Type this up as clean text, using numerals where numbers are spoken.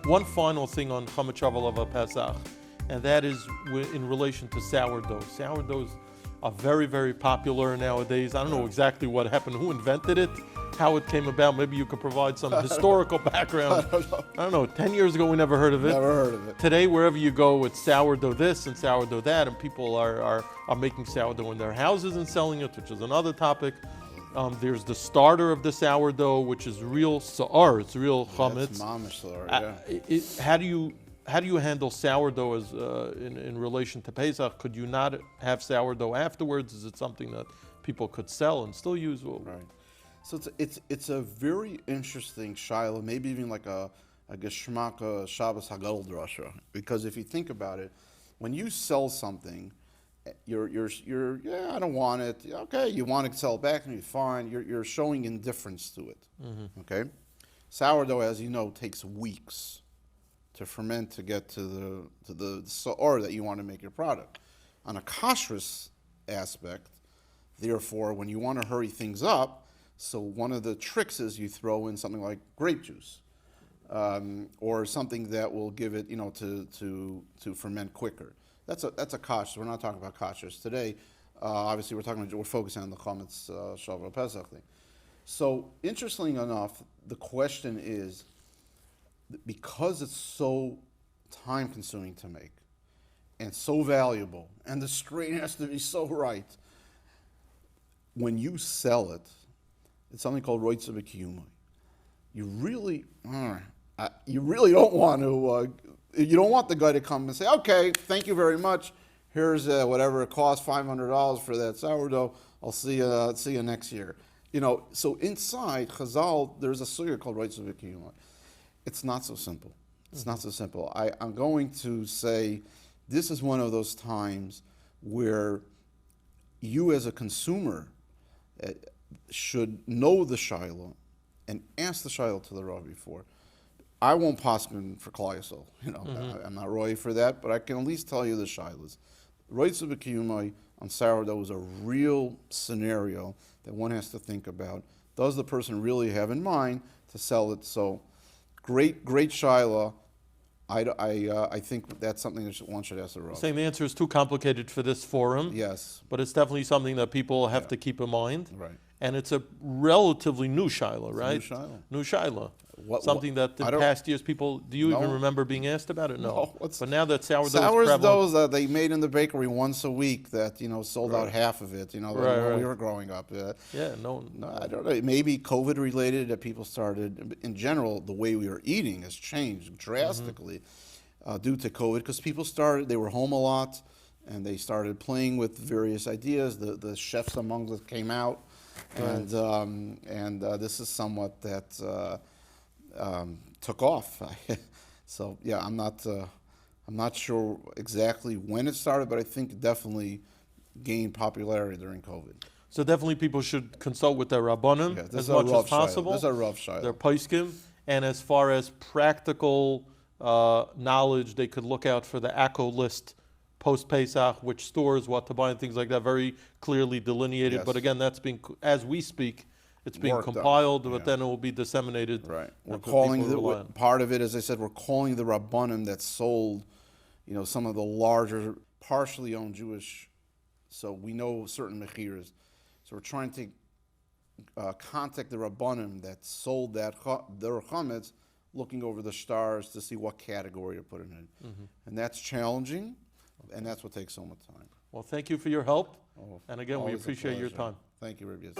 One final thing on Chametz Shavuot Pesach, and that is in relation to sourdough. Sourdoughs are very, very popular nowadays. I don't know exactly what happened, who invented it, how it came about. Maybe you could provide some historical background. I don't know, 10 years ago we never heard of it. Never heard of it. Today, wherever you go, it's sourdough this and sourdough that, and people are making sourdough in their houses and selling it, which is another topic. There's the starter of the sourdough, which is real sa'ar, it's real chametz. It's mamish sa'ar, yeah. How do you handle sourdough as in relation to Pesach? Could you not have sourdough afterwards? Is it something that people could sell and still use? Right. So it's a very interesting shiloh, maybe even like a Geschmack Shabbos Hagadol drasha. Because if you think about it, when you sell something, you're yeah, I don't want it. Okay, you want to sell it back, and you're fine. You're showing indifference to it. Mm-hmm. Okay, sourdough, as you know, takes weeks to ferment to get to the sa'or that you want to make your product. On a kashrus aspect, therefore, when you want to hurry things up, so one of the tricks is you throw in something like grape juice, or something that will give it, to ferment quicker. That's a kashrus. We're not talking about kashrus today. Obviously, we're focusing on the Chametz Shavuot Pesach thing. So, interestingly enough, the question is, because it's so time-consuming to make and so valuable, and the strain has to be so right, when you sell it, it's something called roitza b'kiyumai. You really don't want to. You don't want the guy to come and say, "Okay, thank you very much. Here's whatever it costs, $500 for that sourdough. I'll see you next year." So inside Chazal, there's a sugya called roitza b'kiyumai. It's not so simple. It's not so simple. I'm going to say this is one of those times where you as a consumer should know the shiloh and ask the shiloh to the Rav before. I won't paskin for Klal Yisrael. I'm not roy for that, but I can at least tell you the shilohs. Roitza b'kiyumai on sourdough is a real scenario that one has to think about. Does the person really have in mind to sell it? So, great shiloh. I think that's something that one should ask the Rav. Saying the answer is too complicated for this forum. Yes. But it's definitely something that people have to keep in mind. Right. And it's a relatively new shiloh, right? New shiloh. Something that in past years people, do you even remember being asked about it? No. But now that sourdough is prevalent. Sourdoughs that they made in the bakery once a week that, sold out half of it, when we were growing up. No, I don't know. Maybe COVID related that people started, in general, the way we were eating has changed drastically due to COVID because people they were home a lot and they started playing with various ideas. The chefs among us came out. And this is somewhat that took off. So yeah, I'm not sure exactly when it started, but I think it definitely gained popularity during COVID. So definitely people should consult with their rabbanim as much as possible. This is a rough shiloh. Their poskim, and as far as practical knowledge, they could look out for the ACO list post-Pesach, which stores, what to buy, and things like that, very clearly delineated. Yes. But again, that's being, as we speak, it's being Worked compiled, up. but then it will be disseminated. Right. We're calling part of it, as I said, we're calling the Rabbanim that sold, some of the larger, partially owned Jewish, so we know certain mechiras. So we're trying to contact the Rabbanim that sold their chametz, looking over the stars to see what category to put it in. And that's challenging. And that's what takes so much time. Well, thank you for your help. And again, we Always a appreciate your pleasure. time. Thank you, Rabbi.